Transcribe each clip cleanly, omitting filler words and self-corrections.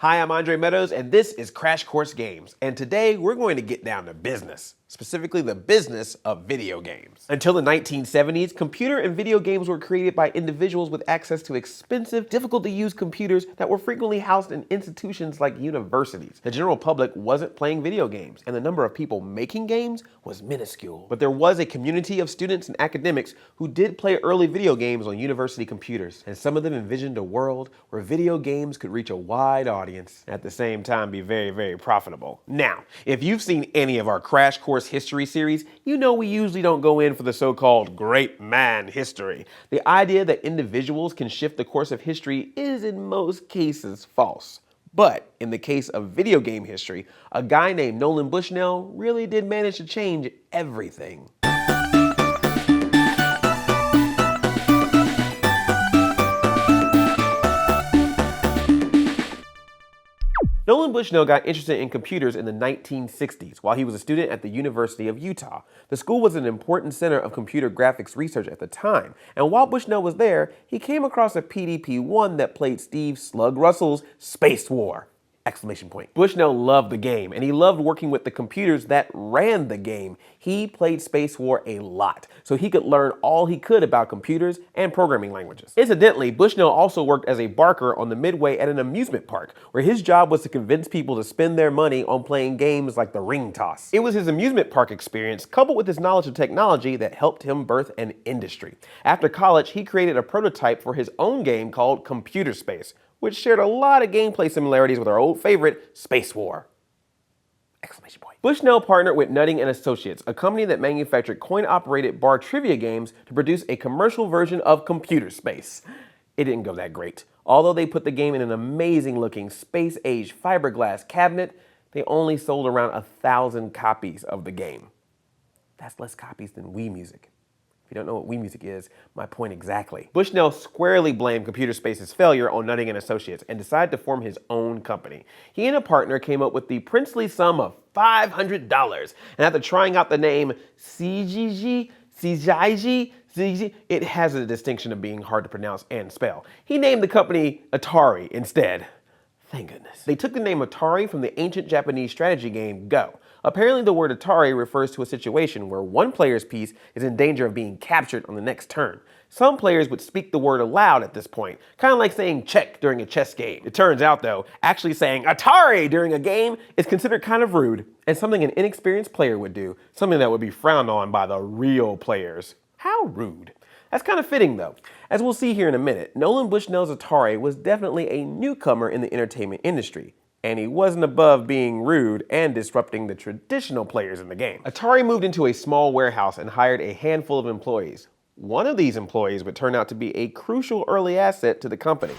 Hi, I'm Andre Meadows, and this is Crash Course Games. And today we're going to get down to business, specifically the business of video games. Until the 1970s, computer and video games were created by individuals with access to expensive, difficult to use computers that were frequently housed in institutions like universities. The general public wasn't playing video games, and the number of people making games was minuscule. But there was a community of students and academics who did play early video games on university computers, and some of them envisioned a world where video games could reach a wide audience and at the same time be very, very profitable. Now, if you've seen any of our Crash Course history series, you know we usually don't go in for the so-called great man history. The idea that individuals can shift the course of history is in most cases false. But in the case of video game history, a guy named Nolan Bushnell really did manage to change everything. Nolan Bushnell got interested in computers in the 1960s while he was a student at the University of Utah. The school was an important center of computer graphics research at the time, and while Bushnell was there, he came across a PDP-1 that played Steve Slug Russell's Space War! Bushnell loved the game, and he loved working with the computers that ran the game. He played Space War a lot, so he could learn all he could about computers and programming languages. Incidentally, Bushnell also worked as a barker on the Midway at an amusement park, where his job was to convince people to spend their money on playing games like the ring toss. It was his amusement park experience, coupled with his knowledge of technology, that helped him birth an industry. After college, he created a prototype for his own game called Computer Space, which shared a lot of gameplay similarities with our old favorite, Space War! Bushnell partnered with Nutting and Associates, a company that manufactured coin-operated bar trivia games, to produce a commercial version of Computer Space. It didn't go that great. Although they put the game in an amazing-looking space-age fiberglass cabinet, they only sold around 1,000 copies of the game. That's less copies than Wii Music. If you don't know what Wii Music is, my point exactly. Bushnell squarely blamed Computer Space's failure on Nutting and Associates and decided to form his own company. He and a partner came up with the princely sum of $500, and after trying out the name CGG, it has a distinction of being hard to pronounce and spell. He named the company Atari instead. Thank goodness. They took the name Atari from the ancient Japanese strategy game Go. Apparently the word Atari refers to a situation where one player's piece is in danger of being captured on the next turn. Some players would speak the word aloud at this point, kind of like saying check during a chess game. It turns out though, actually saying Atari during a game is considered kind of rude and something an inexperienced player would do, something that would be frowned on by the real players. How rude. That's kind of fitting though. As we'll see here in a minute, Nolan Bushnell's Atari was definitely a newcomer in the entertainment industry, and he wasn't above being rude and disrupting the traditional players in the game. Atari moved into a small warehouse and hired a handful of employees. One of these employees would turn out to be a crucial early asset to the company.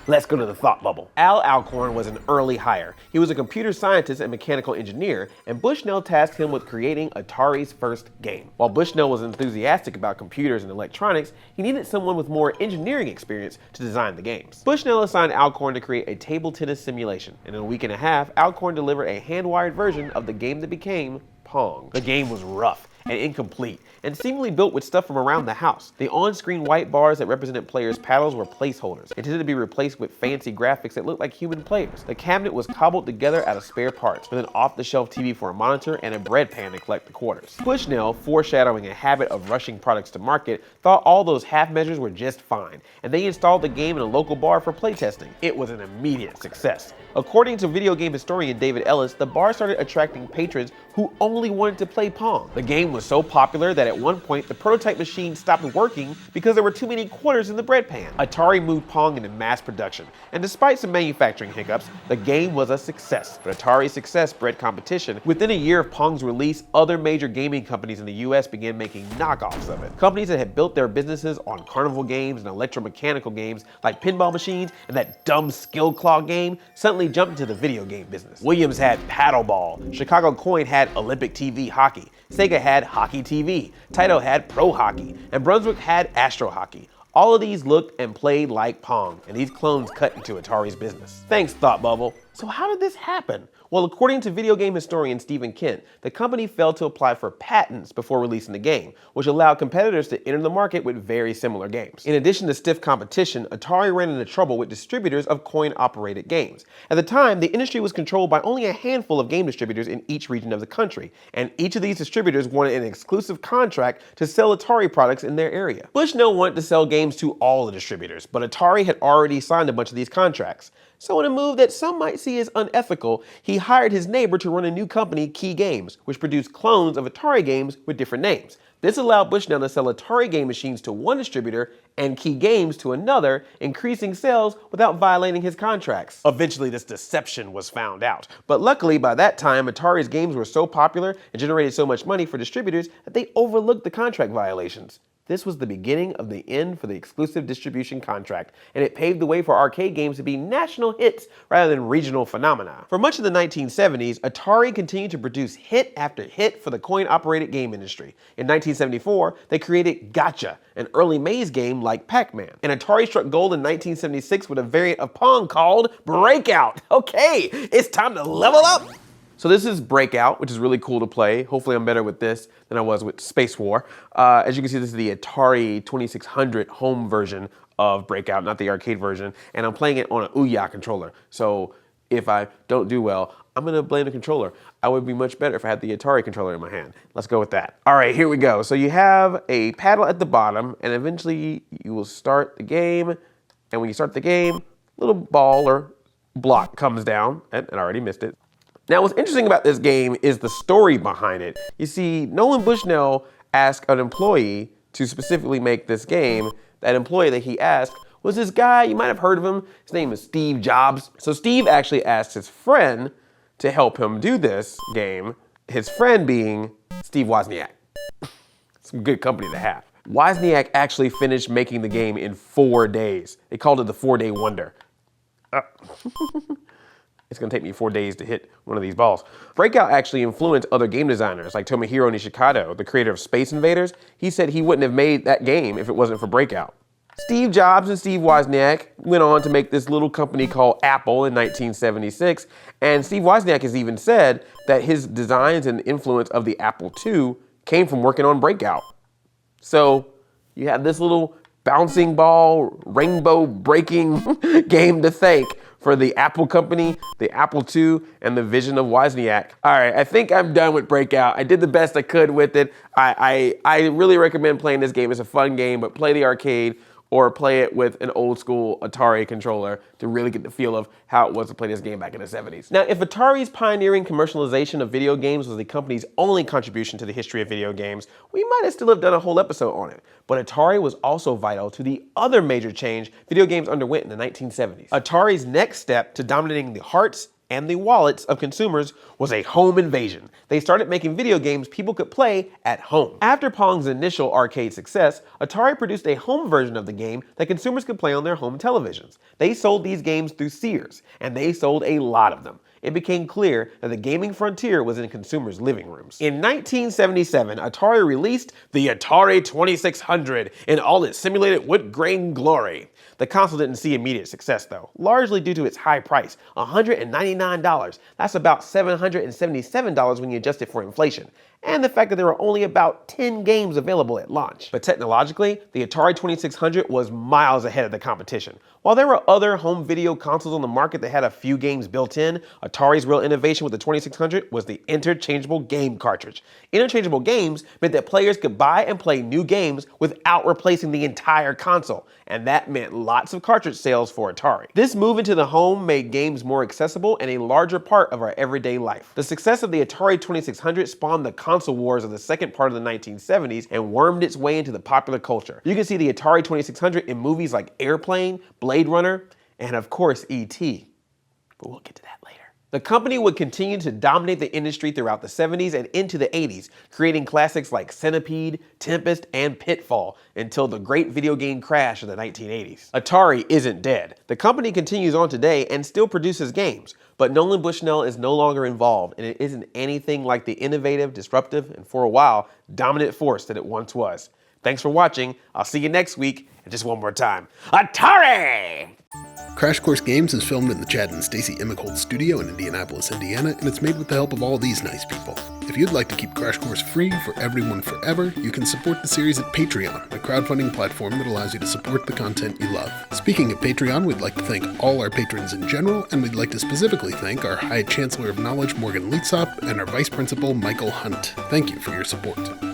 Let's go to the thought bubble. Al Alcorn was an early hire. He was a computer scientist and mechanical engineer, and Bushnell tasked him with creating Atari's first game. While Bushnell was enthusiastic about computers and electronics, he needed someone with more engineering experience to design the games. Bushnell assigned Alcorn to create a table tennis simulation, and in a week and a half, Alcorn delivered a hand-wired version of the game that became Pong. The game was rough and incomplete, and seemingly built with stuff from around the house. The on-screen white bars that represented players' paddles were placeholders, intended to be replaced with fancy graphics that looked like human players. The cabinet was cobbled together out of spare parts, with an off-the-shelf TV for a monitor and a bread pan to collect the quarters. Bushnell, foreshadowing a habit of rushing products to market, thought all those half measures were just fine, and they installed the game in a local bar for playtesting. It was an immediate success. According to video game historian David Ellis, the bar started attracting patrons who only wanted to play Pong. The game was so popular that at one point the prototype machine stopped working because there were too many quarters in the bread pan. Atari moved Pong into mass production, and despite some manufacturing hiccups, the game was a success. But Atari's success bred competition. Within a year of Pong's release, other major gaming companies in the US began making knockoffs of it. Companies that had built their businesses on carnival games and electromechanical games like pinball machines and that dumb skill claw game suddenly jumped into the video game business. Williams had Paddleball, Chicago Coin had Olympic TV Hockey, Sega had Hockey TV, Taito had Pro Hockey, and Brunswick had Astro Hockey. All of these looked and played like Pong, and these clones cut into Atari's business. Thanks, Thought Bubble. So how did this happen? Well, according to video game historian Stephen Kent, the company failed to apply for patents before releasing the game, which allowed competitors to enter the market with very similar games. In addition to stiff competition, Atari ran into trouble with distributors of coin-operated games. At the time, the industry was controlled by only a handful of game distributors in each region of the country, and each of these distributors wanted an exclusive contract to sell Atari products in their area. Bushnell wanted to sell games to all the distributors, but Atari had already signed a bunch of these contracts. So in a move that some might see as unethical, he hired his neighbor to run a new company, Key Games, which produced clones of Atari games with different names. This allowed Bushnell to sell Atari game machines to one distributor and Key Games to another, increasing sales without violating his contracts. Eventually, this deception was found out. But luckily, by that time, Atari's games were so popular and generated so much money for distributors that they overlooked the contract violations. This was the beginning of the end for the exclusive distribution contract, and it paved the way for arcade games to be national hits rather than regional phenomena. For much of the 1970s, Atari continued to produce hit after hit for the coin-operated game industry. In 1974, they created Gotcha, an early maze game like Pac-Man. And Atari struck gold in 1976 with a variant of Pong called Breakout. Okay, it's time to level up! So this is Breakout, which is really cool to play. Hopefully I'm better with this than I was with Space War. As you can see, this is the Atari 2600 home version of Breakout, not the arcade version. And I'm playing it on an Ouya controller. So if I don't do well, I'm gonna blame the controller. I would be much better if I had the Atari controller in my hand. Let's go with that. All right, here we go. So you have a paddle at the bottom, and eventually you will start the game. And when you start the game, little ball or block comes down, and I already missed it. Now, what's interesting about this game is the story behind it. You see, Nolan Bushnell asked an employee to specifically make this game. That employee that he asked was this guy, you might have heard of him. His name is Steve Jobs. So Steve actually asked his friend to help him do this game, his friend being Steve Wozniak. Some good company to have. Wozniak actually finished making the game in 4 days. They called it the 4-day wonder. It's gonna take me 4 days to hit one of these balls. Breakout actually influenced other game designers like Tomohiro Nishikado, the creator of Space Invaders. He said he wouldn't have made that game if it wasn't for Breakout. Steve Jobs and Steve Wozniak went on to make this little company called Apple in 1976, and Steve Wozniak has even said that his designs and influence of the Apple II came from working on Breakout. So you have this little bouncing ball, rainbow breaking game to thank for the Apple company, the Apple II, and the vision of Wozniak. All right, I think I'm done with Breakout. I did the best I could with it. I really recommend playing this game. It's a fun game, but play the arcade or play it with an old school Atari controller to really get the feel of how it was to play this game back in the 70s. Now, if Atari's pioneering commercialization of video games was the company's only contribution to the history of video games, we might have still have done a whole episode on it. But Atari was also vital to the other major change video games underwent in the 1970s. Atari's next step to dominating the hearts and the wallets of consumers was a home invasion. They started making video games people could play at home. After Pong's initial arcade success, Atari produced a home version of the game that consumers could play on their home televisions. They sold these games through Sears, and they sold a lot of them. It became clear that the gaming frontier was in consumers' living rooms. In 1977, Atari released the Atari 2600 in all its simulated wood grain glory. The console didn't see immediate success though, largely due to its high price, $199. That's about $777 when you adjust it for inflation, and the fact that there were only about 10 games available at launch. But technologically, the Atari 2600 was miles ahead of the competition. While there were other home video consoles on the market that had a few games built in, Atari's real innovation with the 2600 was the interchangeable game cartridge. Interchangeable games meant that players could buy and play new games without replacing the entire console, and that meant lots of cartridge sales for Atari. This move into the home made games more accessible and a larger part of our everyday life. The success of the Atari 2600 spawned the console wars of the second part of the 1970s and wormed its way into the popular culture. You can see the Atari 2600 in movies like Airplane, Blade Runner, and of course E.T. But we'll get to that later. The company would continue to dominate the industry throughout the 70s and into the 80s, creating classics like Centipede, Tempest, and Pitfall until the great video game crash of the 1980s. Atari isn't dead. The company continues on today and still produces games, but Nolan Bushnell is no longer involved, and it isn't anything like the innovative, disruptive, and for a while, dominant force that it once was. Thanks for watching. I'll see you next week. And just one more time, Atari! Crash Course Games is filmed in the Chad and Stacy Emighold studio in Indianapolis, Indiana, and it's made with the help of all these nice people. If you'd like to keep Crash Course free for everyone forever, you can support the series at Patreon, a crowdfunding platform that allows you to support the content you love. Speaking of Patreon, we'd like to thank all our patrons in general, and we'd like to specifically thank our High Chancellor of Knowledge, Morgan Lietzop, and our Vice Principal, Michael Hunt. Thank you for your support.